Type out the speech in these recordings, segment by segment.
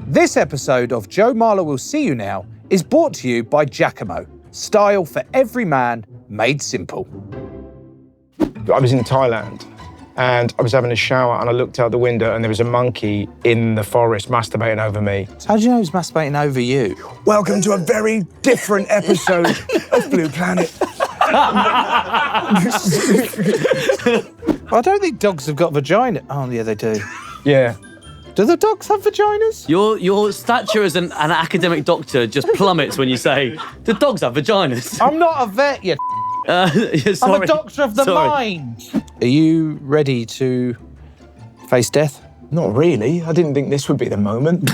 This episode of Joe Marler Will See You Now is brought to you by Giacomo. Style for every man, made simple. I was in Thailand and I was having a shower and I looked out the window and there was a monkey in the forest masturbating over me. So how do you know he's masturbating over you? Welcome to a very different episode of Blue Planet. I don't think dogs have got vagina. Oh, yeah, they do. Yeah. Do the dogs have vaginas? Your stature as an academic doctor just plummets when you say, the dogs have vaginas. I'm not a vet, you Sorry. I'm a doctor of the mind. Are you ready to face death? Not really. I didn't think this would be the moment.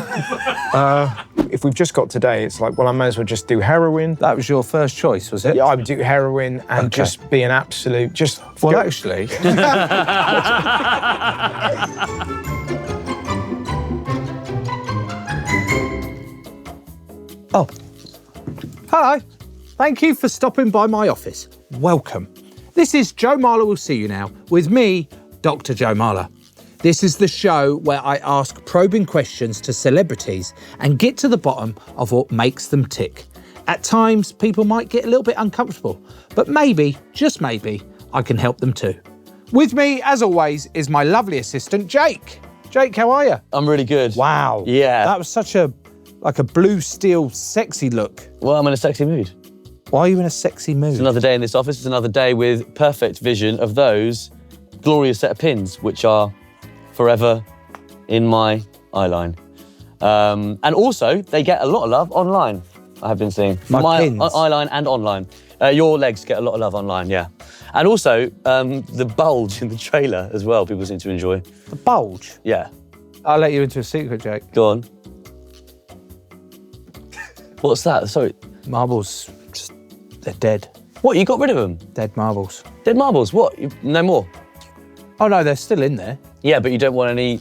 If we've just got today, it's like, well, I may as well just do heroin. That was your first choice, was it? Yeah, I would do heroin and just be an absolute, Well, actually... Oh, hello. Thank you for stopping by my office. Welcome. This is Joe Marler Will See You Now with me, Dr. Joe Marler. This is the show where I ask probing questions to celebrities and get to the bottom of what makes them tick. At times, people might get a little bit uncomfortable, but maybe, just maybe, I can help them too. With me, as always, is my lovely assistant, Jake. Jake, how are you? I'm really good. Wow. Yeah. That was such a blue steel sexy look. Well, I'm in a sexy mood. Why are you in a sexy mood? It's another day in this office. It's another day with perfect vision of those glorious set of pins, which are forever in my eyeline. And also, they get a lot of love online, I have been seeing. My pins? Eyeline and online. Your legs get a lot of love online, yeah. And also, the bulge in the trailer as well, people seem to enjoy. The bulge? Yeah. I'll let you into a secret, Jake. Go on. What's that? Sorry. Marbles, they're dead. What, you got rid of them? Dead marbles. Dead marbles? What? No more? Oh no, they're still in there. Yeah, but you don't want any...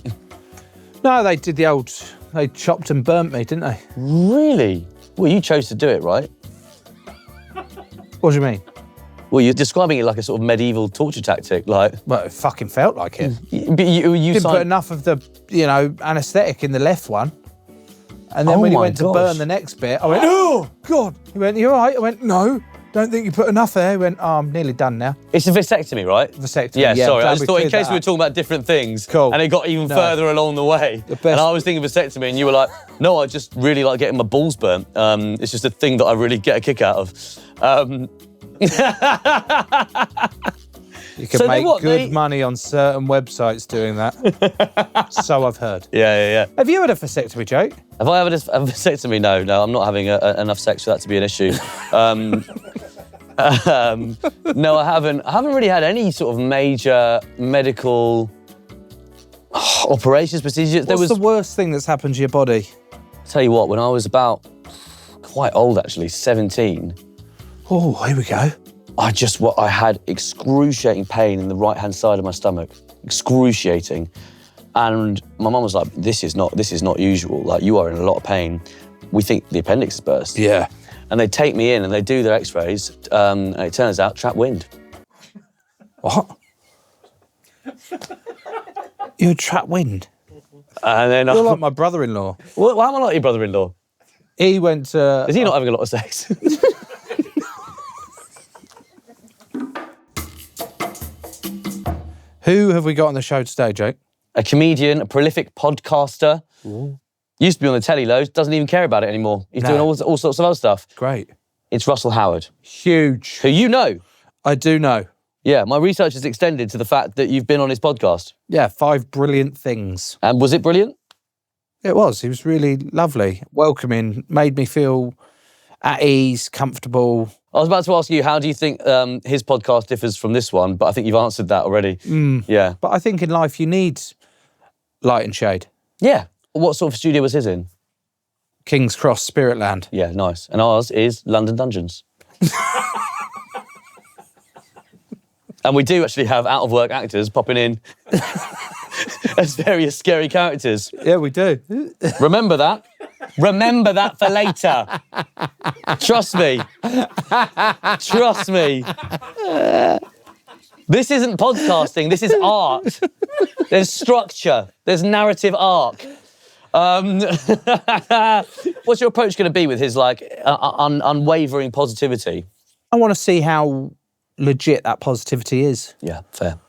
No, they did they chopped and burnt me, didn't they? Really? Well, you chose to do it, right? What do you mean? Well, you're describing it like a sort of medieval torture tactic, like... Well, it fucking felt like it. But you Didn't put enough of the, anaesthetic in the left one. And then when he went to burn the next bit, I went, oh, God. He went, you all right? I went, no, don't think you put enough there. He went, oh, I'm nearly done now. It's a vasectomy, right? Vasectomy, yeah. Sorry, I glad just we thought in cleared case that we were up. talking about different things, Cool. and it got even further along the way. best- And I was thinking vasectomy, and you were like, no, I just really like getting my balls burnt. It's just a thing that I really get a kick out of. You can make good money on certain websites doing that. So I've heard. Yeah. Have you had a vasectomy, Jake? Have I ever had a vasectomy? No, I'm not having enough sex for that to be an issue. No, I haven't. I haven't really had any sort of major medical operations, procedures. What's the worst thing that's happened to your body? Tell you what, when I was about quite old, actually, 17. Oh, here we go. I had excruciating pain in the right-hand side of my stomach, excruciating. And my mum was like, this is not usual. Like, you are in a lot of pain. We think the appendix is burst. Yeah. And they take me in and they do their x-rays, and it turns out trapped wind. What? You had trapped wind? And then You're like my brother-in-law. Well, why am I like your brother-in-law? He went to... Is he not having a lot of sex? Who have we got on the show today, Jake? A comedian, a prolific podcaster. Ooh. Used to be on the telly loads, doesn't even care about it anymore. He's doing all sorts of other stuff. Great. It's Russell Howard. Huge. Who you know. I do know. Yeah, my research has extended to the fact that you've been on his podcast. Yeah, 5 brilliant things. And was it brilliant? It was. He was really lovely, welcoming, made me feel at ease, comfortable. I was about to ask you, how do you think his podcast differs from this one? But I think you've answered that already. Yeah. But I think in life you need light and shade. Yeah. What sort of studio was his in? King's Cross, Spiritland. Yeah, nice. And ours is London Dungeons. And we do actually have out-of-work actors popping in as various scary characters. Yeah, we do. Remember that. Remember that for later. Trust me. Trust me. This isn't podcasting, this is art. There's structure, there's narrative arc. What's your approach going to be with his like unwavering positivity? I want to see how legit that positivity is. Yeah, fair.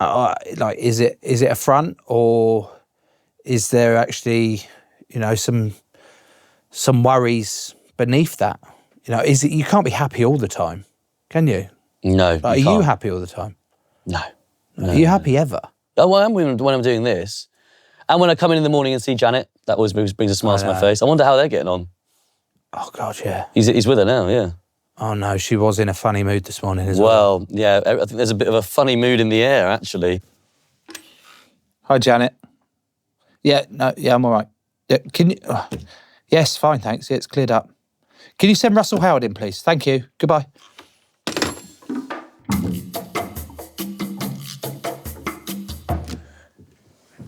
Like, is it a front, or is there actually, some worries beneath that? Is it, you can't be happy all the time, can you? No. Like, are you happy all the time? No. Are you happy ever? Oh, well, I am when I'm doing this. And when I come in the morning and see Janet, that always brings a smile to my face. I wonder how they're getting on. Oh, God, yeah. He's with her now, yeah. Oh, no, she was in a funny mood this morning as well. Well, yeah, I think there's a bit of a funny mood in the air, actually. Hi, Janet. Yeah, I'm all right. Yeah, can you... yes, fine, thanks. Yeah, it's cleared up. Can you send Russell Howard in, please? Thank you. Goodbye.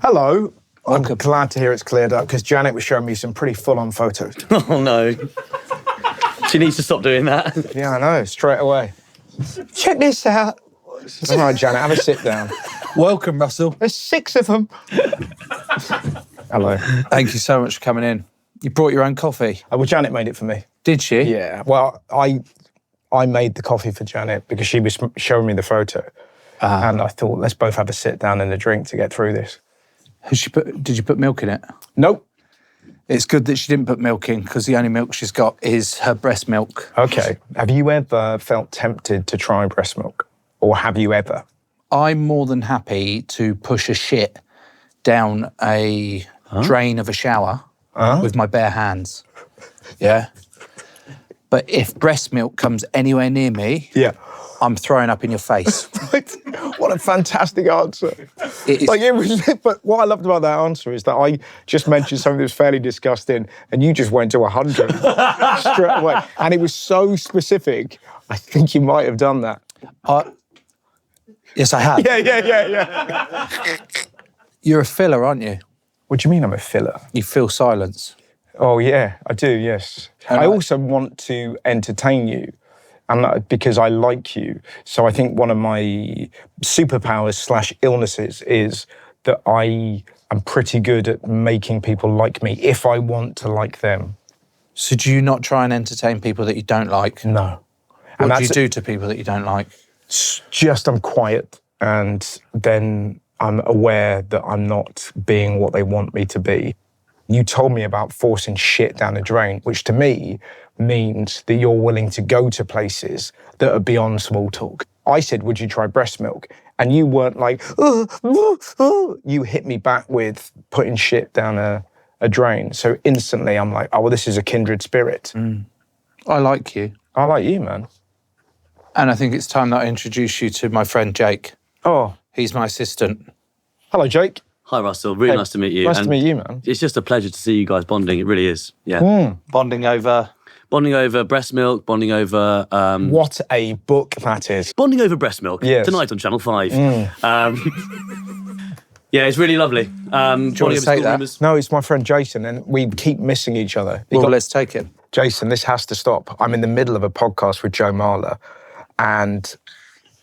Hello. I'm glad to hear it's cleared up because Janet was showing me some pretty full-on photos. Oh, no. She needs to stop doing that. Yeah, I know, straight away. Check this out. All right, Janet, have a sit down. Welcome, Russell. There's 6 of them. Hello. Thank you so much for coming in. You brought your own coffee. Well, Janet made it for me. Did she? Yeah. Well, I made the coffee for Janet because she was showing me the photo. And I thought, let's both have a sit down and a drink to get through this. Did you put milk in it? Nope. It's good that she didn't put milk in because the only milk she's got is her breast milk. Okay. Have you ever felt tempted to try breast milk? Or have you ever? I'm more than happy to push a shit down a drain of a shower with my bare hands. Yeah. But if breast milk comes anywhere near me, I'm throwing up in your face. Right. What a fantastic answer. But what I loved about that answer is that I just mentioned something that was fairly disgusting and you just went to 100 straight away. And it was so specific, I think you might have done that. Yes, I have. Yeah. You're a filler, aren't you? What do you mean I'm a filler? You fill silence. Oh, yeah, I do, yes. I also want to entertain you. And because I like you. So I think one of my superpowers / illnesses is that I am pretty good at making people like me if I want to like them. So do you not try and entertain people that you don't like? No. What do you do to people that you don't like? Just I'm quiet and then I'm aware that I'm not being what they want me to be. You told me about forcing shit down the drain, which to me means that you're willing to go to places that are beyond small talk. I said, would you try breast milk? And you weren't like, you hit me back with putting shit down a drain. So instantly I'm like, oh, well, this is a kindred spirit. I like you. I like you, man. And I think it's time that I introduce you to my friend Jake. Oh. He's my assistant. Hello, Jake. Hi, Russell. Really nice to meet you. Nice to meet you, man. It's just a pleasure to see you guys bonding. It really is. Yeah. Bonding over breast milk, bonding over... What a book that is. Bonding over breast milk. Yes. Tonight on Channel 5. Yeah, it's really lovely. Do you want to take that? No, it's my friend Jason, and we keep missing each other. Well, let's take it. Jason, this has to stop. I'm in the middle of a podcast with Joe Marler, and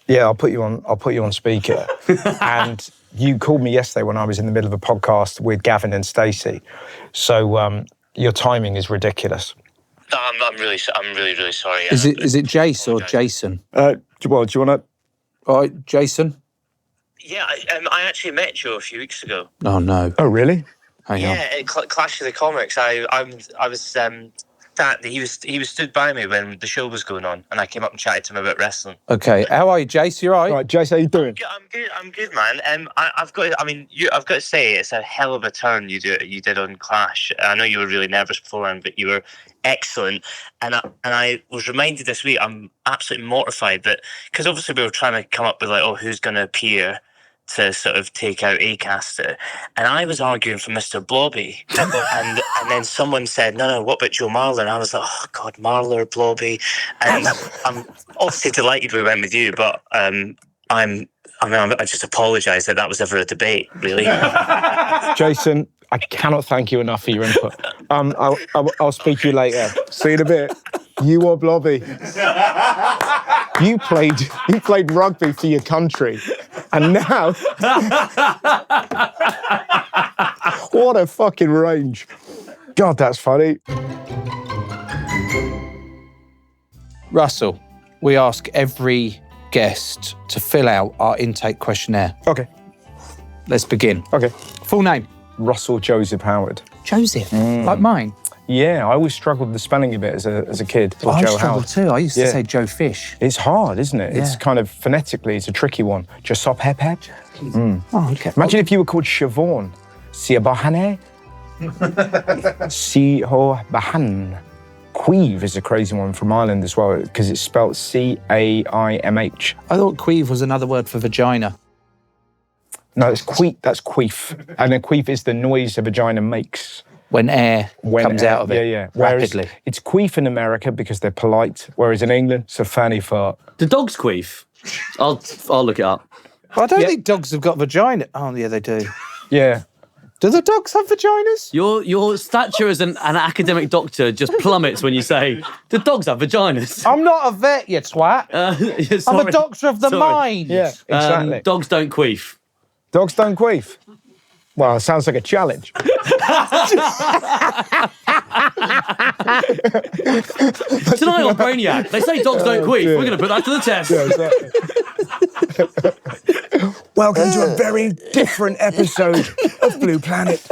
yeah, I'll put you on speaker. And you called me yesterday when I was in the middle of a podcast with Gavin and Stacey. So your timing is ridiculous. I'm really sorry. Is it Jace or Jason? Well, do you want to? All right, Jason. Yeah, I actually met Joe a few weeks ago. Oh no. Oh really? Hang on. Yeah, at Clash of the Comics. I was sat. He was stood by me when the show was going on, and I came up and chatted to him about wrestling. Okay, how are you, Jace? You all right? Right, Jace, how you doing? I'm good, man. I've got to say, it's a hell of a turn you did on Clash. I know you were really nervous beforehand, but you were excellent. And I was reminded this week, I'm absolutely mortified that, because obviously we were trying to come up with like, oh, who's going to appear to sort of take out Acaster, and I was arguing for Mr. Blobby, and then someone said, no, what about Joe Marler? And I was like, oh God, Marler, Blobby, and I'm obviously delighted we went with you, but I just apologise that was ever a debate, really. Jason, I cannot thank you enough for your input. I'll speak to you later. See you in a bit. You are Blobby. You played rugby for your country, and now What a fucking range. God, that's funny. Russell, we ask every guest to fill out our intake questionnaire. Okay. Let's begin. Okay. Full name? Russell Joseph Howard. Joseph, like mine. Yeah, I always struggled with the spelling a bit as a kid. Or I Joe struggle Howard. too. I used to say Joe Fish. It's hard, isn't it? Yeah. It's kind of phonetically, it's a tricky one. Josop Hepep. Oh, okay. Imagine if you were called Siobhan. Siobhane. Siobhan. Queeve is a crazy one from Ireland as well, because it's spelled Caimh. I thought queeve was another word for vagina. No, it's queef. That's queef. And a queef is the noise a vagina makes. When air comes out of it Whereas rapidly. it's queef in America because they're polite, whereas in England, it's a fanny fart. The dogs queef. I'll look it up. I don't think dogs have got vagina. Oh, yeah, they do. Yeah. Do the dogs have vaginas? Your stature as an academic doctor just plummets when you say, the dogs have vaginas. I'm not a vet, you twat. I'm Sorry. a doctor of the Sorry. mind. Yeah, exactly. Dogs don't queef. Dogs don't queef. Well, it sounds like a challenge. Tonight on Brainiac, they say dogs don't queef. We're going to put that to the test. Exactly. Welcome to a very different episode of Blue Planet.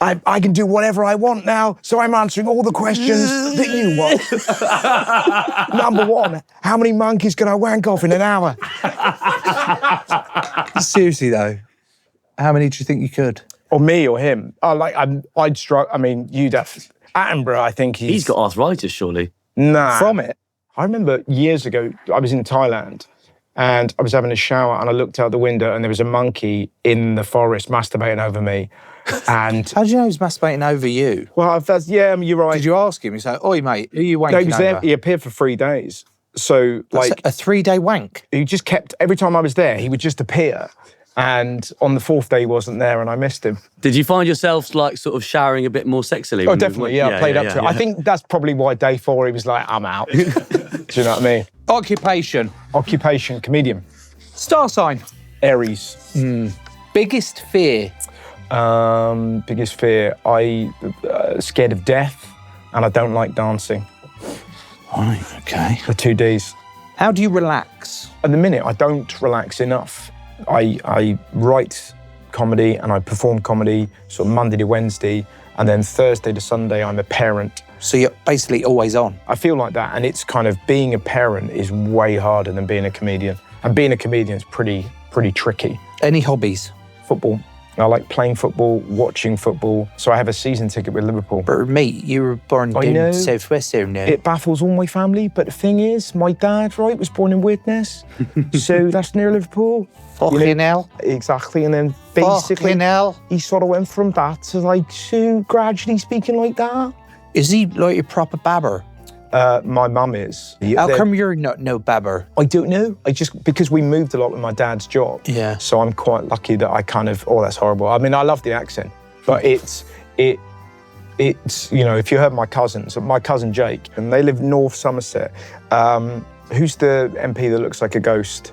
I can do whatever I want now, so I'm answering all the questions that you want. Number one, how many monkeys can I wank off in an hour? Seriously, though, how many do you think you could? Or me or him? I'd struggle. I mean, you'd have... Attenborough, I think He's got arthritis, surely. Nah. From it? I remember years ago, I was in Thailand and I was having a shower and I looked out the window and there was a monkey in the forest masturbating over me. And How do you know he's masturbating over you? well, you're right. Did you ask him? He's like, oi, mate, who are you wanking No, he was there. over? He appeared for 3 days. So, That's like, a 3-day wank. he just kept, every time I was there, he would just appear. And on the 4th day, he wasn't there and I missed him. Did you find yourself like sort of showering a bit more sexily? Oh, definitely, yeah, I played up to it. I think that's probably why day 4 he was like, I'm out. Do you know what I mean? Occupation. Occupation, comedian. Star sign. Aries. Biggest fear. Biggest fear, scared of death and I don't like dancing. Right, okay. The 2 Ds. How do you relax? At the minute, I don't relax enough. I write comedy and I perform comedy sort of Monday to Wednesday, and then Thursday to Sunday I'm a parent. So you're basically always on. I feel like that, and it's kind of being a parent is way harder than being a comedian. And being a comedian is pretty tricky. Any hobbies? Football. I like playing football, watching football. So I have a season ticket with Liverpool. But mate, you were born I know. in Southwest there now. It baffles all my family, but the thing is, my dad, right, was born in Widnes, so that's near Liverpool. Fucking hell. Exactly, and then basically Fucking hell. he sort of went from that to like so gradually speaking like that. Is he like a proper babber? My mum is. How come you're not no babber? I don't know. Because we moved a lot with my dad's job. Yeah. So I'm quite lucky that I kind of, that's horrible. I mean, I love the accent, but it's, you know, if you heard my cousin Jake, and they live North Somerset. Who's the MP that looks like a ghost?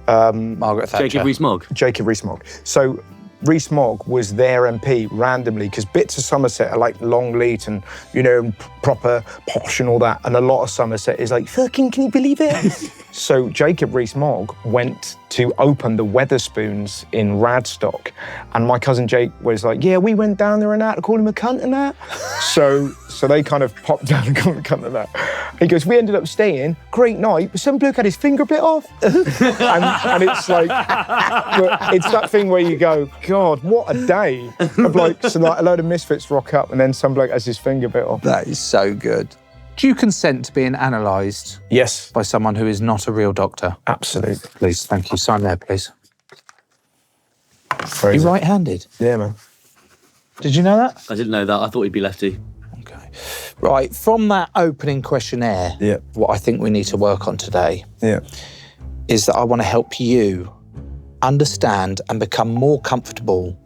Margaret Thatcher. Jacob Rees-Mogg. Jacob Rees-Mogg. So Rees-Mogg was their MP randomly because bits of Somerset are like Longleat and, you know, proper posh and all that. And a lot of Somerset is like, fucking, can you believe it? So Jacob Rees-Mogg went to open the Weatherspoons in Radstock. And my cousin Jake was like, yeah, we went down there and that, to call him a cunt and that. So they kind of popped down and called him a cunt and that. He goes, we ended up staying, great night, but some bloke had his finger bit off. and it's like, but it's that thing where you go, God, what a day. Of like, so like a load of misfits rock up and then some bloke has his finger bit off. That is so good. Do you consent to being analysed Yes, by someone who is not a real doctor? absolutely. Please, thank you. Sign there, please. Very You good. right-handed? Yeah, man. Did you know that? I didn't know that. I thought he'd be lefty. Okay. Right, from that opening questionnaire, Yeah. what I think we need to work on today Yeah. is that I want to help you understand and become more comfortable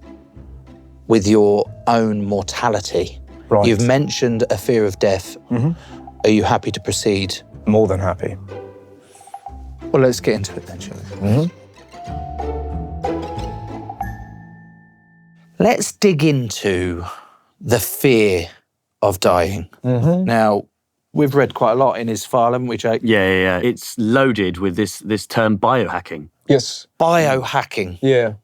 with your own mortality. Right. You've mentioned a fear of death. Mm-hmm. Are you happy to proceed? More than happy. Well, let's get into it then, shall we? Let's dig into the fear of dying. Now, we've read quite a lot in his file, haven't we, Jake? Yeah. It's loaded with this term biohacking. Yes. Biohacking. Yeah.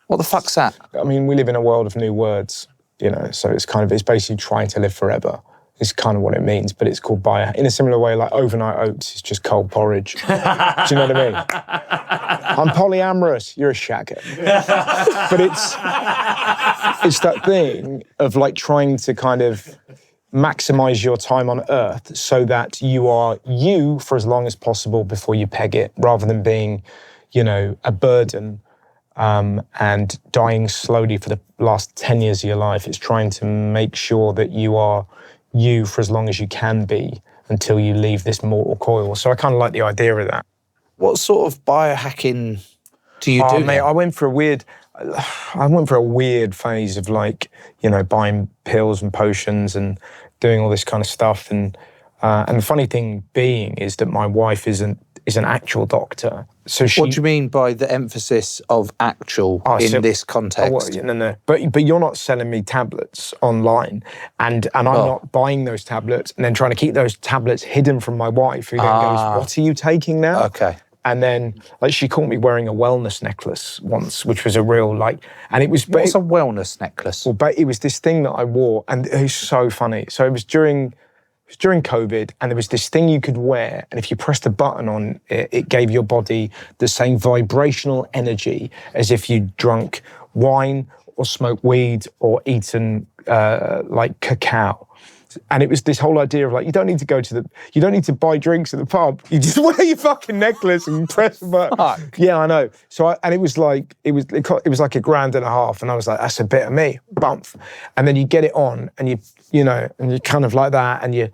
What the fuck's that? I mean, we live in a world of new words, you know, so it's basically trying to live forever. It's kind of what it means, but it's called in a similar way, like overnight oats is just cold porridge. Do you know what I mean? I'm polyamorous, you're a shagger. But it's that thing of like trying to kind of maximize your time on Earth so that you are you for as long as possible before you peg it, rather than being, you know, a burden and dying slowly for the last 10 years of your life. It's trying to make sure that you are you for as long as you can be until you leave this mortal coil. So I kind of like the idea of that. What sort of biohacking do you do? Mate, I went for a weird phase of like, you know, buying pills and potions and doing all this kind of stuff. And the funny thing being is that my wife is an actual doctor. So she. What do you mean by the emphasis of actual in this context? No. But you're not selling me tablets online, and I'm not buying those tablets and then trying to keep those tablets hidden from my wife, who then goes, "What are you taking now?" Okay. And then, like, she caught me wearing a wellness necklace once, which was a real, like, and it was... What's a wellness necklace? Well, but it was this thing that I wore, and it was so funny. So it was during COVID, and there was this thing you could wear, and if you pressed a button on it, it gave your body the same vibrational energy as if you'd drunk wine or smoked weed or eaten, like, cacao. And it was this whole idea of like, you don't need to buy drinks at the pub. You just wear your fucking necklace and press the button. Fuck. Yeah, I know. So it was like like $1.50, and I was like, that's a bit of me, bump. And then you get it on, and you know, and you're kind of like that, and your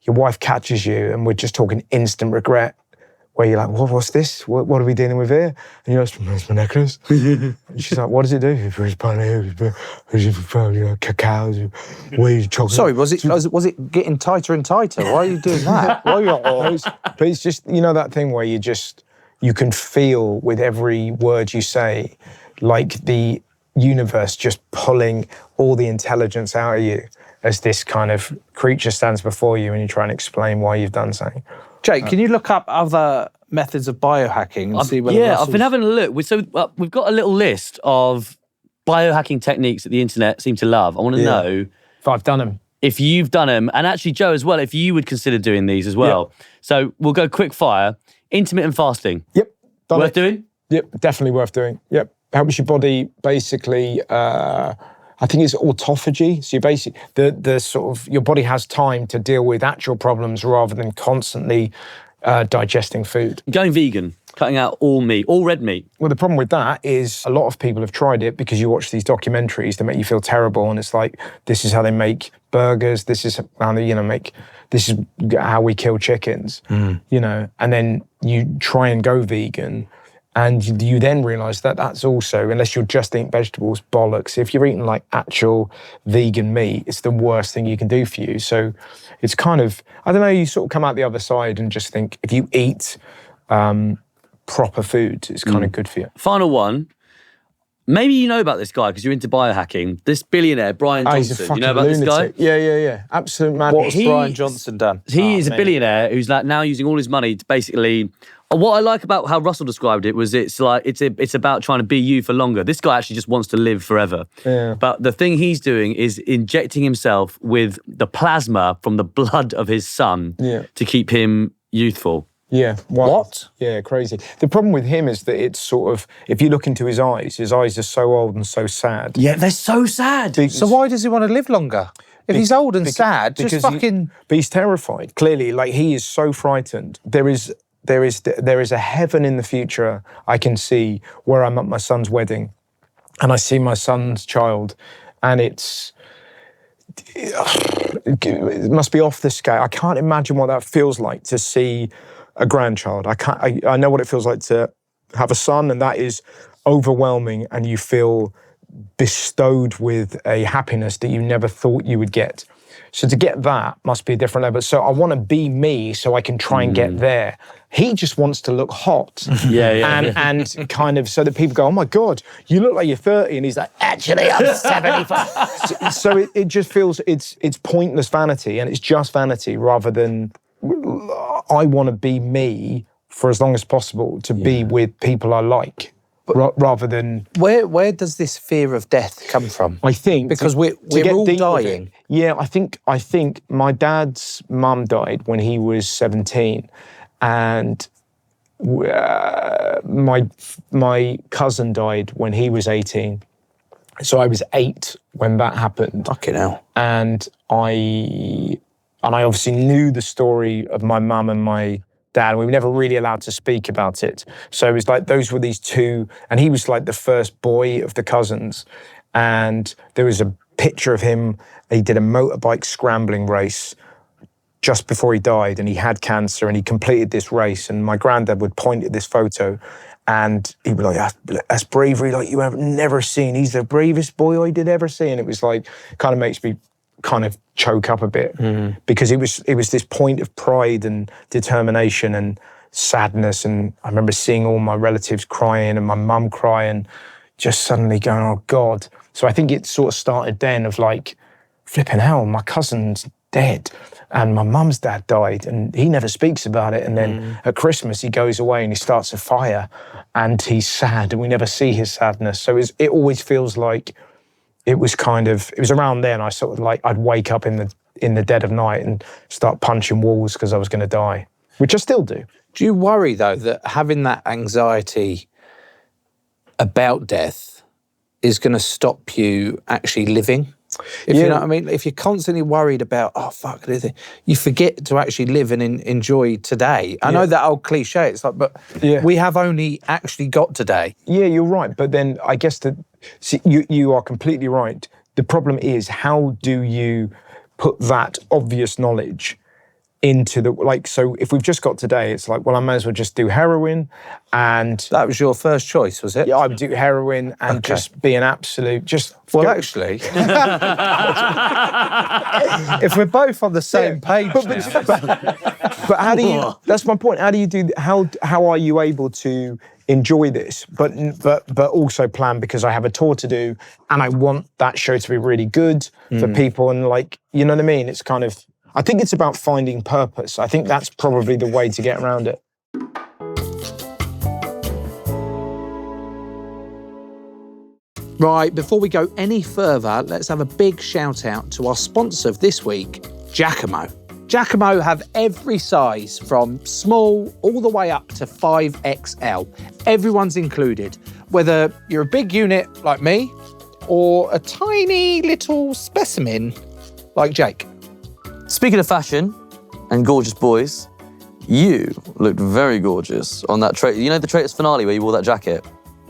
wife catches you, and we're just talking instant regret, where you're like, what's this? What are we dealing with here? And you're like, it's my necklace. And she's like, what does it do? It's cacao, chocolate. Sorry, was it getting tighter and tighter? Why are you doing that? But it's just, you know, that thing where you can feel with every word you say, like the universe just pulling all the intelligence out of you as this kind of creature stands before you and you try and explain why you've done something. Jake, can you look up other methods of biohacking and see whether I've been having a look. So we've got a little list of biohacking techniques that the internet seem to love. I want to know if I've done them. If you've done them, and actually, Joe, as well, if you would consider doing these as well. Yep. So we'll go quick fire. Intermittent fasting. Yep. Worth doing? Yep, definitely worth doing. Yep. Helps your body basically, I think it's autophagy. So you basically, the sort of, your body has time to deal with actual problems rather than constantly digesting food. Going vegan, cutting out all meat, all red meat. Well, the problem with that is a lot of people have tried it because you watch these documentaries that make you feel terrible, and it's like, this is how they make burgers, this is how they, this is how we kill chickens, you know, and then you try and go vegan, and you then realise that that's also, unless you're just eating vegetables, bollocks. If you're eating like actual vegan meat, it's the worst thing you can do for you. So it's kind of, I don't know, you sort of come out the other side and just think, if you eat proper food, it's kind of good for you. Final one. Maybe you know about this guy because you're into biohacking. This billionaire, Brian Johnson. He's a fucking you know about lunatic. this guy? Yeah. Absolute madness. What's Brian Johnson done? He is a billionaire who's like now using all his money to basically. What I like about how Russell described it was it's about trying to be you for longer. This guy actually just wants to live forever. Yeah. But the thing he's doing is injecting himself with the plasma from the blood of his son to keep him youthful. Yeah. What? Yeah, crazy. The problem with him is that it's sort of, if you look into his eyes are so old and so sad. Yeah, they're so sad. So why does he want to live longer? If he's old and sad, just fucking... But he's terrified. Clearly, like, he is so frightened. There is a heaven in the future I can see where I'm at my son's wedding and I see my son's child, and it must be off the scale. I can't imagine what that feels like to see a grandchild. I know what it feels like to have a son, and that is overwhelming, and you feel bestowed with a happiness that you never thought you would get. So to get that must be a different level. So I want to be me so I can try and get there. He just wants to look hot. And kind of so that people go, oh my God, you look like you're 30. And he's like, actually, I'm 75. So it just feels it's pointless vanity, and it's just vanity rather than I want to be me for as long as possible to be with people I like. Rather than where does this fear of death come from? I think because we're all dying. Yeah, I think my dad's mum died when he was 17, and my cousin died when he was 18. So I was 8 when that happened. Fucking hell. And I obviously knew the story of my mum and my dad. We were never really allowed to speak about it. So it was like those were these two, and he was like the first boy of the cousins. And there was a picture of him. He did a motorbike scrambling race just before he died, and he had cancer, and he completed this race. And my granddad would point at this photo, and he'd be like, that's bravery like you have never seen. He's the bravest boy I did ever see. And it was like, kind of makes me kind of choke up a bit because it was this point of pride and determination and sadness. And I remember seeing all my relatives crying and my mum crying, just suddenly going, oh God. So I think it sort of started then of like, flipping hell, my cousin's dead and my mum's dad died and he never speaks about it. And then at Christmas he goes away and he starts a fire and he's sad and we never see his sadness. So it always feels like it was around then I sort of like, I'd wake up in the dead of night and start punching walls because I was going to die, which I still do. Do you worry though that having that anxiety about death is going to stop you actually living? If you know what I mean? If you're constantly worried about, oh, fuck, you forget to actually live and enjoy today. I know that old cliche, it's like, but we have only actually got today. Yeah, you're right. But then I guess you are completely right. The problem is, how do you put that obvious knowledge into so if we've just got today, it's like, well, I may as well just do heroin. And that was your first choice, was it? Yeah, I would do heroin and just be an absolute, actually, if we're both on the same page but how do you, that's my point, how do you do, how are you able to enjoy this, but also plan, because I have a tour to do and I want that show to be really good for people, and like, you know what I mean? It's kind of, I think it's about finding purpose. I think that's probably the way to get around it. Right, before we go any further, let's have a big shout out to our sponsor of this week, Giacomo. Giacomo have every size from small all the way up to 5XL. Everyone's included, whether you're a big unit like me or a tiny little specimen like Jake. Speaking of fashion and gorgeous boys, you looked very gorgeous on that you know the Traitors finale where you wore that jacket?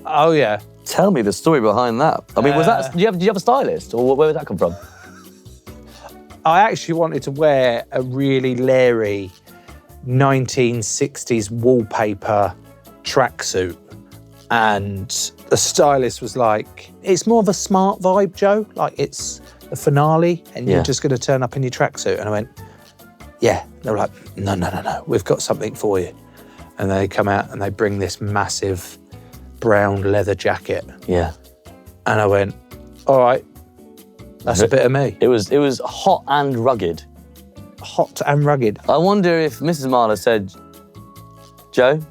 Oh yeah. Tell me the story behind that. I mean, did you have a stylist, or where did that come from? I actually wanted to wear a really leery 1960s wallpaper tracksuit, and the stylist was like, it's more of a smart vibe, Joe. Like, it's the finale and you're just going to turn up in your tracksuit. And I went, yeah. They were like, no, we've got something for you. And they come out and they bring this massive brown leather jacket. Yeah. And I went, all right, that's a bit of me. It was hot and rugged. Hot and rugged. I wonder if Mrs. Marler said, Joe,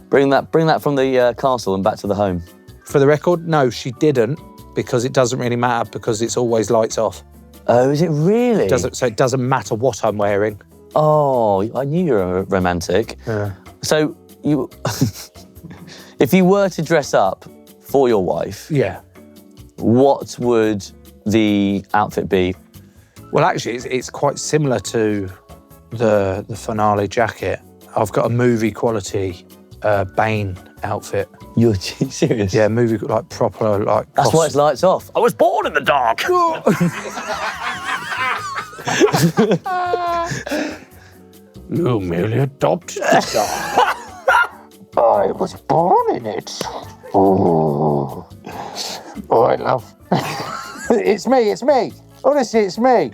bring that from the castle and back to the home. For the record, no, she didn't, because it doesn't really matter, because it's always lights off. Oh, is it really? So it doesn't matter what I'm wearing. Oh, I knew you were romantic. Yeah. So you, if you were to dress up for your wife, what would the outfit be? Well, actually, it's quite similar to the finale jacket. I've got a movie quality Bane outfit. You're serious? Yeah, movie, like proper, like... That's why it's lights off. I was born in the dark. You merely adopted the dark. I was born in it. Oh, I love... It's me. Honestly, it's me.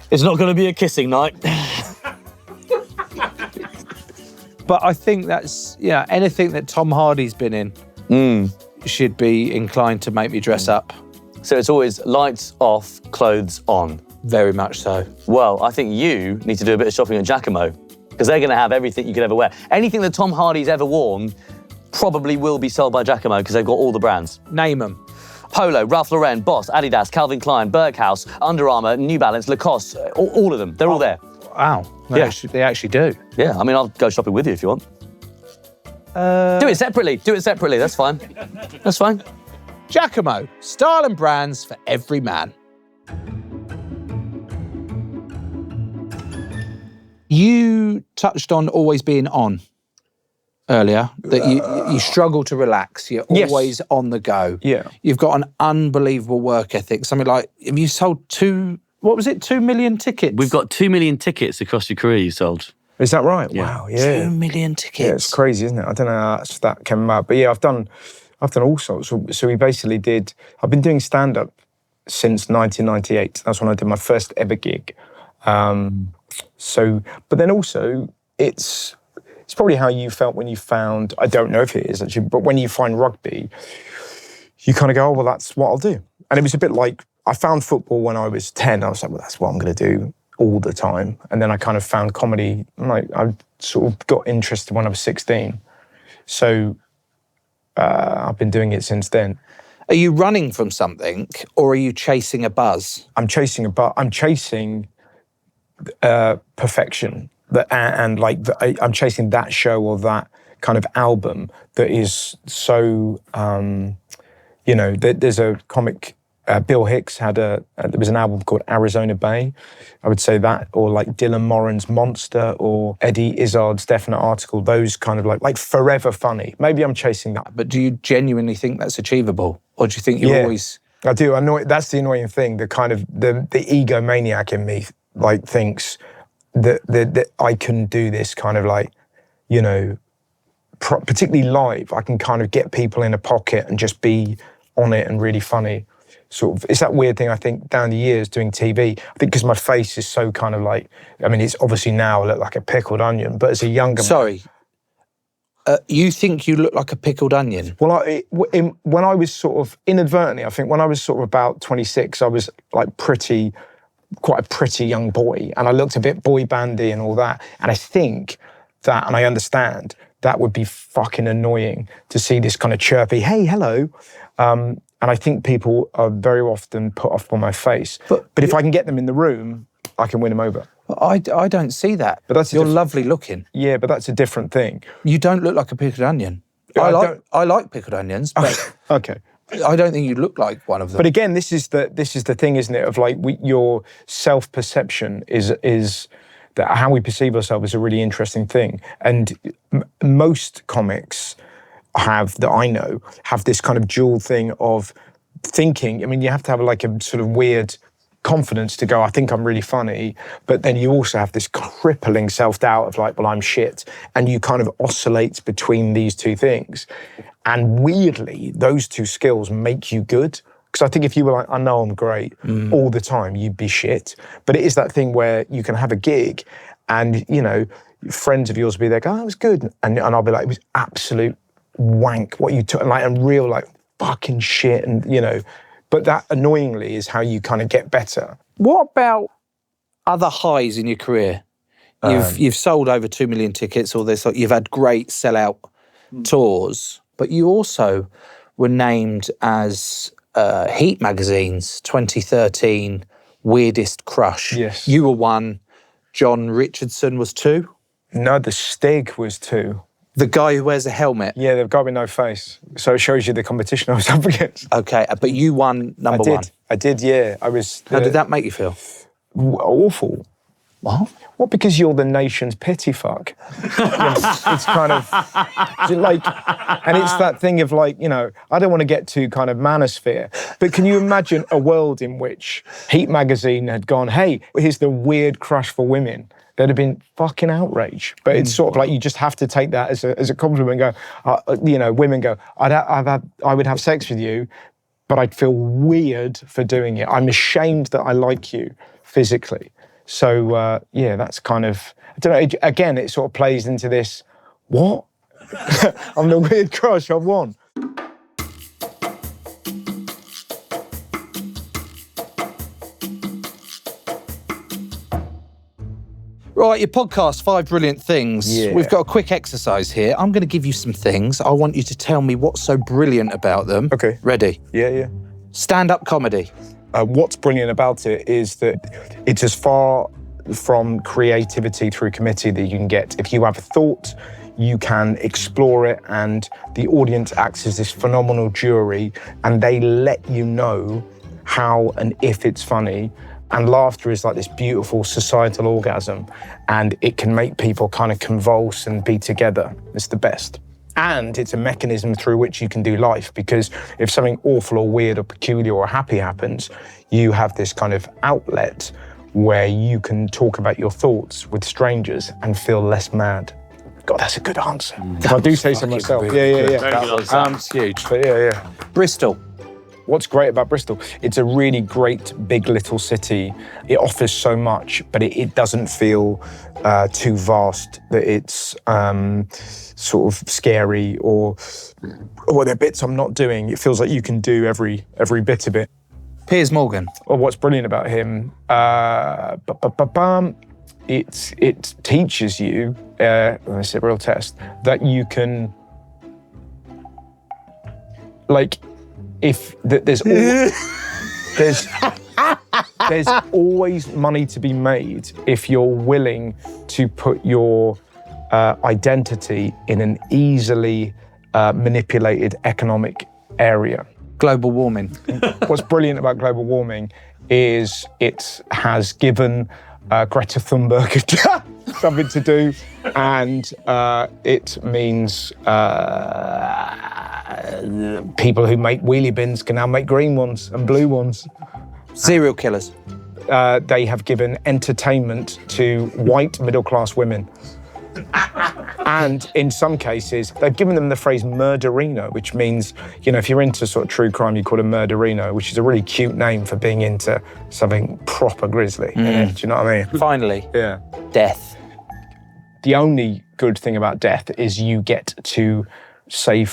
It's not going to be a kissing night. But I think that's, anything that Tom Hardy's been in should be inclined to make me dress up. So it's always lights off, clothes on. Very much so. Well, I think you need to do a bit of shopping at Giacomo, because they're going to have everything you could ever wear. Anything that Tom Hardy's ever worn probably will be sold by Giacomo, because they've got all the brands. Name them. Polo, Ralph Lauren, Boss, Adidas, Calvin Klein, Berghaus, Under Armour, New Balance, Lacoste, all of them. They're all there. Wow. They actually do. Yeah, I mean, I'll go shopping with you if you want. Do it separately. That's fine. That's fine. Giacomo, style and brands for every man. You touched on always being on earlier, that you struggle to relax. You're always on the go. Yeah. You've got an unbelievable work ethic. Something like, have you sold 2 million tickets? We've got 2 million tickets across your career you sold. Is that right? Yeah. Wow, yeah. 2 million tickets. Yeah, it's crazy, isn't it? I don't know how that came about. But yeah, I've done all sorts. So we basically I've been doing stand-up since 1998. That's when I did my first ever gig. But then also, it's probably how you felt when you found, I don't know if it is actually, but when you find rugby, you kind of go, oh, well, that's what I'll do. And it was a bit like, I found football when I was 10. I was like, well, that's what I'm going to do all the time. And then I kind of found comedy, like I sort of got interested when I was 16. So I've been doing it since then. Are you running from something, or are you chasing a buzz? I'm chasing I'm chasing perfection. I'm chasing that show or that kind of album that is so, there's a comic, Bill Hicks there was an album called Arizona Bay. I would say that, or like Dylan Moran's Monster, or Eddie Izzard's Definite Article, those kind of like forever funny. Maybe I'm chasing that. But do you genuinely think that's achievable? Or do you think you're always... I do. That's the annoying thing. The kind of, the egomaniac in me, like, thinks that I can do this kind of like, particularly live, I can kind of get people in a pocket and just be on it and really funny. Sort of, it's that weird thing, I think, down the years doing TV. I think because my face is so kind of like, I mean, it's obviously now I look like a pickled onion, but as a younger man... you think you look like a pickled onion? Well, when I was sort of, inadvertently, I think when I was sort of about 26, I was like quite a pretty young boy, and I looked a bit boy bandy and all that. And I think that, and I understand, that would be fucking annoying to see this kind of chirpy, hey, hello. And I think people are very often put off by my face. But if I can get them in the room, I can win them over. I don't see that. But you're lovely looking. Yeah, but that's a different thing. You don't look like a pickled onion. I like pickled onions, but okay. I don't think you look like one of them. But again, this is the thing, isn't it? Of like your self-perception is that how we perceive ourselves is a really interesting thing. And most comics have this kind of dual thing of thinking. I mean, you have to have like a sort of weird confidence to go, I think I'm really funny, but then you also have this crippling self-doubt of like, well, I'm shit. And you kind of oscillate between these two things. And weirdly, those two skills make you good. Because I think if you were like, I know I'm great all the time, you'd be shit. But it is that thing where you can have a gig and, friends of yours will be there, oh, it was good. And I'll be like, it was absolute wank what you took, like, and real like fucking shit. And, but that annoyingly is how you kind of get better. What about other highs in your career? You've sold over 2 million tickets, or you've had great sellout tours, but you also were named as Heat Magazine's 2013 Weirdest Crush. Yes. You were 1, John Richardson was 2. No, the Stig was 2. The guy who wears a helmet? Yeah, the guy with no face. So it shows you the competition I was up against. Okay, but you won number 1. I did, yeah. I was... How did that make you feel? Awful. What? Well, because you're the nation's pity fuck. It's kind of like, and it's that thing of like, I don't want to get too kind of manosphere, but can you imagine a world in which Heat Magazine had gone, hey, here's the weird crush for women? There'd have been fucking outrage. But it's sort of like you just have to take that as a compliment and go, women go, I would have sex with you, but I'd feel weird for doing it. I'm ashamed that I like you physically. So, yeah, that's kind of, I don't know, again, it sort of plays into this, what? I'm the weird crush, I've won. Right, your podcast, 5 Brilliant Things. Yeah. We've got a quick exercise here. I'm going to give you some things. I want you to tell me what's so brilliant about them. Okay. Ready? Yeah. Stand-up comedy. What's brilliant about it is that it's as far from creativity through committee that you can get. If you have a thought, you can explore it, and the audience acts as this phenomenal jury, and they let you know how and if it's funny. And laughter is like this beautiful societal orgasm, and it can make people kind of convulse and be together. It's the best. And it's a mechanism through which you can do life, because if something awful or weird or peculiar or happy happens, you have this kind of outlet where you can talk about your thoughts with strangers and feel less mad. God, that's a good answer. If I do say so myself. Really Yeah. That was huge. But yeah. Bristol. What's great about Bristol, it's a really great big little city. It offers so much, but it doesn't feel too vast that it's sort of scary or there are bits I'm not doing. It feels like you can do every bit of it. Piers Morgan. Well, what's brilliant about him, it teaches you, it's a real test, that you can, like, there's always money to be made if you're willing to put your identity in an easily manipulated economic area. Global warming. What's brilliant about global warming is it has given Greta Thunberg something to do, and it means people who make wheelie bins can now make green ones and blue ones. Serial killers. They have given entertainment to white middle-class women. And in some cases, they've given them the phrase murderino, which means, if you're into sort of true crime, you call it murderino, which is a really cute name for being into something proper grisly. Do you know what I mean? Finally. Yeah. Death. The only good thing about death is you get to say,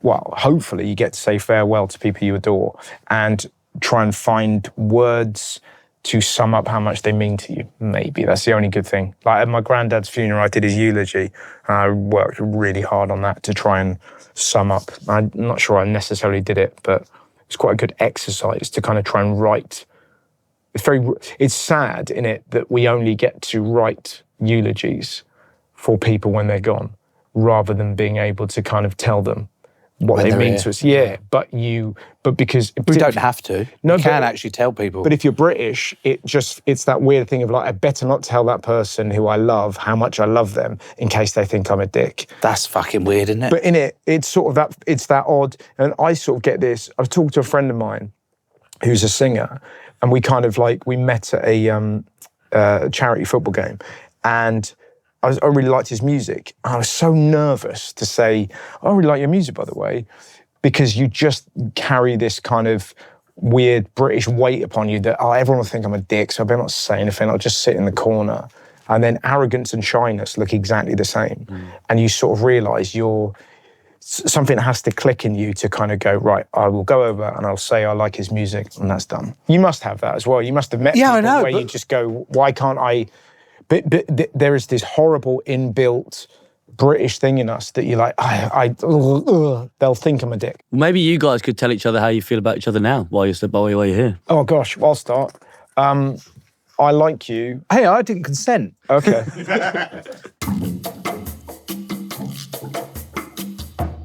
hopefully you get to say farewell to people you adore and try and find words to sum up how much they mean to you. Maybe that's the only good thing. Like at my granddad's funeral, I did his eulogy. And I worked really hard on that to try and sum up. I'm not sure I necessarily did it, but it's quite a good exercise to kind of try and write. It's sad, innit, that we only get to write eulogies for people when they're gone, rather than being able to kind of tell them what they mean to us. Yeah, but because We don't have to. No, we can actually tell people. But if you're British, it's that weird thing of like, I better not tell that person who I love how much I love them in case they think I'm a dick. That's fucking weird, isn't it? But in it, it's sort of it's that odd. And I sort of get this. I was talking to a friend of mine who's a singer, and we kind of we met at a charity football game, and I really liked his music. I was so nervous to say, I really like your music, by the way, because you just carry this kind of weird British weight upon you that, everyone will think I'm a dick, so I better not say anything. I'll just sit in the corner. And then arrogance and shyness look exactly the same. And you sort of realise something has to click in you to kind of go, right, I will go over and I'll say I like his music, and that's done. You must have that as well. You must have met people where you just go, why can't I... But there is this horrible inbuilt British thing in us that you're like, they'll think I'm a dick. Maybe you guys could tell each other how you feel about each other now while you're here. Oh gosh, I'll start. I like you. Hey, I didn't consent. Okay.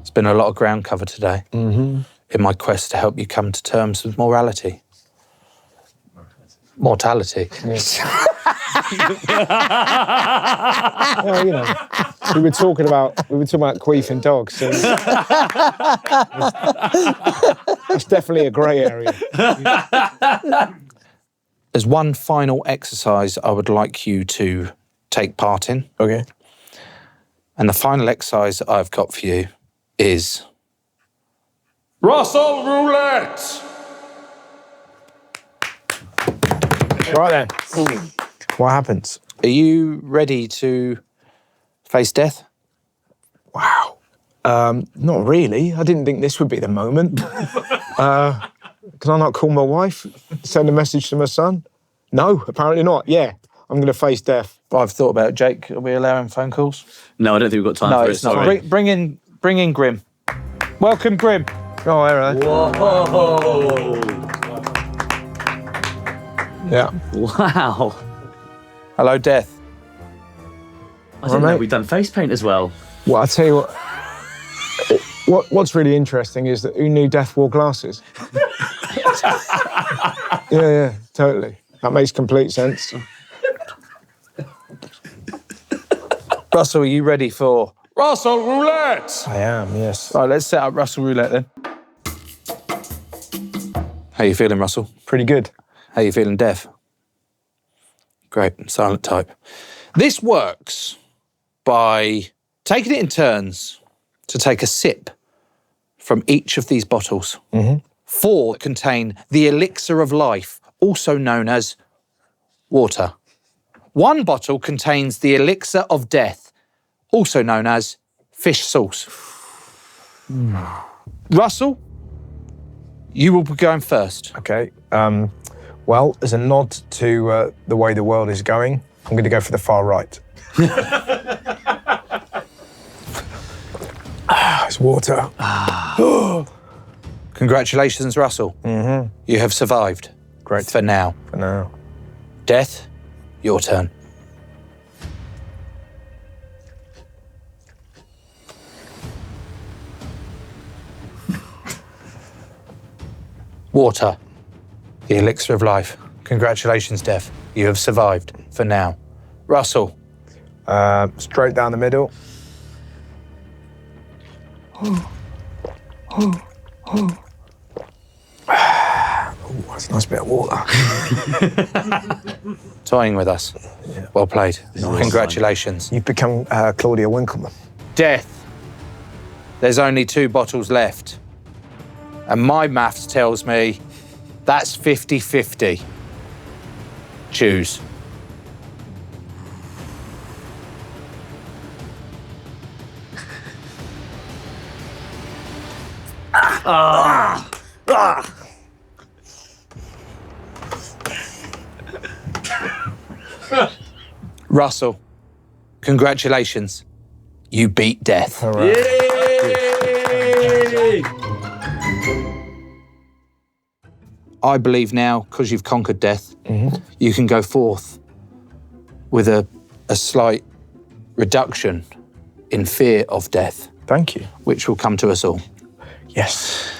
It's been a lot of ground cover today in my quest to help you come to terms with morality. Mortality. Yeah. Well, we were talking about queefing dogs. So it's definitely a grey area. There's one final exercise I would like you to take part in. Okay. And the final exercise I've got for you is... Russell Roulette! Right then. What happens? Are you ready to face death? Wow. Not really. I didn't think this would be the moment. Can I not call my wife? Send a message to my son? No, apparently not. Yeah, I'm going to face death. I've thought about it. Jake. Are we allowing phone calls? No, I don't think we've got time No, for it's it. not. Sorry. Bring in Grim. Welcome, Grim. Oh, hello. Whoa! Yeah. Wow. Hello, Death. I didn't mate. know we'd done face paint as well. Well, I'll tell you what's really interesting is that who knew Death wore glasses? Yeah, totally. That makes complete sense. Russell, are you ready for Russell Roulette? I am, yes. Right, let's set up Russell Roulette then. How you feeling, Russell? Pretty good. How you feeling, Dev? Great, silent type. This works by taking it in turns to take a sip from each of these bottles. 4 contain the elixir of life, also known as water. 1 bottle contains the elixir of death, also known as fish sauce. Russell, you will be going first. Okay. Well, as a nod to the way the world is going, I'm going to go for the far right. It's water. Congratulations, Russell. You have survived. Great. For now. For now. Death, your turn. Water, the elixir of life. Congratulations, Death. You have survived. For now. Russell. Straight down the middle. That's a nice bit of water. Toying with us. Yeah. Well played. Congratulations. You've become Claudia Winkleman. Death. There's only 2 bottles left. And my maths tells me that's 50-50. Choose. Russell, congratulations. You beat death. All right. I believe now, because you've conquered death, you can go forth with a slight reduction in fear of death, Thank you. which will come to us all. Yes.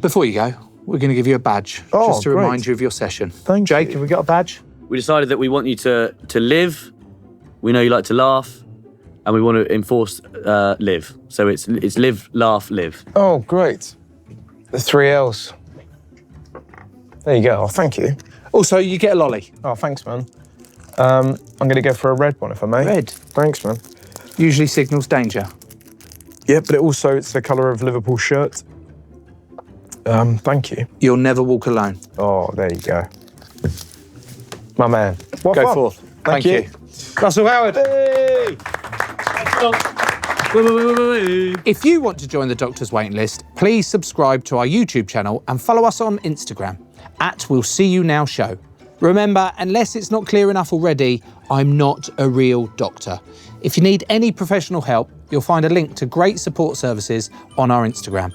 Before you go, we're going to give you a badge, Oh, just to great. remind you of your session. Thank Jake, you. have we got a badge? We decided that we want you to live. We know you like to laugh, and we want to enforce live. So it's live, laugh, live. Oh, great. The 3 L's. There you go. Oh, thank you. Also, you get a lolly. Oh, thanks, man. I'm going to go for a red one, if I may. Red. Thanks, man. Usually signals danger. Yeah, but it's the colour of Liverpool shirt. Thank you. You'll never walk alone. Oh, there you go. My man. What Go fun. forth. Thank you. Russell Howard. Hey! If you want to join the Doctor's Waiting List, please subscribe to our YouTube channel and follow us on Instagram @We'll See You Now Show. Remember, unless it's not clear enough already, I'm not a real doctor. If you need any professional help, you'll find a link to great support services on our Instagram.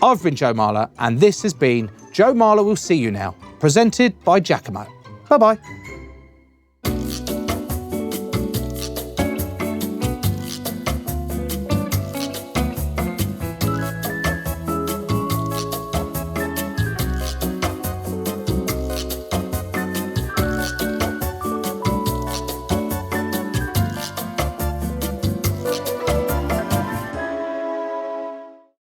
I've been Joe Marler, and this has been Joe Marler Will See You Now, presented by Giacomo. Bye-bye.